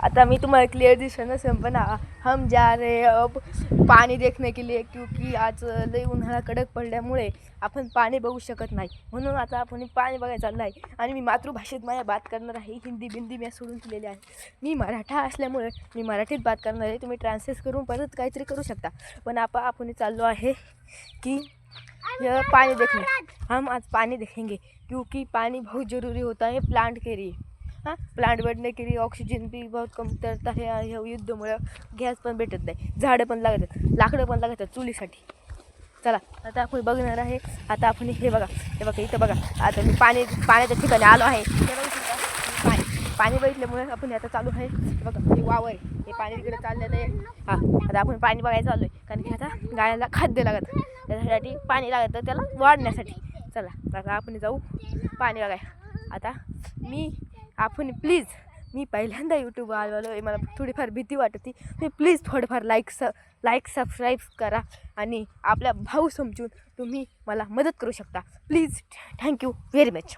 आता मी तुम्हाला क्लियर दिसत नसेल पण हम जा रहे अब पाणी देखने के लिए, क्योंकि आज लई उन्हाळा कडक पडल्यामुळे आपण पाणी बघू शकत नाही, म्हणून आता आपण पाणी बघायला चाललं आहे. आणि मी मातृभाषेत माझ्या बात करणार आहे. हिंदी बिंदी मी सोडून दिलेली आहे. मी मराठा असल्यामुळे मी मराठीत बात करणार आहे. तुम्ही ट्रान्सलेट करून परत काहीतरी करू शकता. पण आपण चाललो आहे कि पानी देखने, हम आज पानी देखेंगे क्योंकि पानी बहुत ज़रूरी होता है प्लांट के लिए. हाँ, प्लांट बढ़ने के लिए ऑक्सीजन भी बहुत कमतरता है. ह्या युद्धामुळे गॅस पण भेटत नाही, झाडं पण लागतात, लाकडं पण लागतात चुलीसाठी. चला आता आपण बघणार आहे. आता आपण हे बघा इथं बघा. आता मी पाण्याच्या ठिकाणी आलो आहे. पाणी बघितल्यामुळे आपण आता चालू आहे. बघा हे वावर आहे, हे पाणी तिकडे चाललेलं आहे. हां, आता आपण पाणी बघायला चालू आहे, कारण की आता गायला खाद्य लागतं, त्याच्यासाठी पाणी लागतं त्याला वाढण्यासाठी. चला आता आपण जाऊ पाणी बघायला. आता मी पहिल्यांदा यूट्यूब आलो आहे, मला थोडीफार भीती वाटते. तुम्ही प्लीज थोडंफार लाईक सबस्क्राईब करा आणि आपल्या भाऊ समजून तुम्ही मला मदत करू शकता. Please, thank you very much.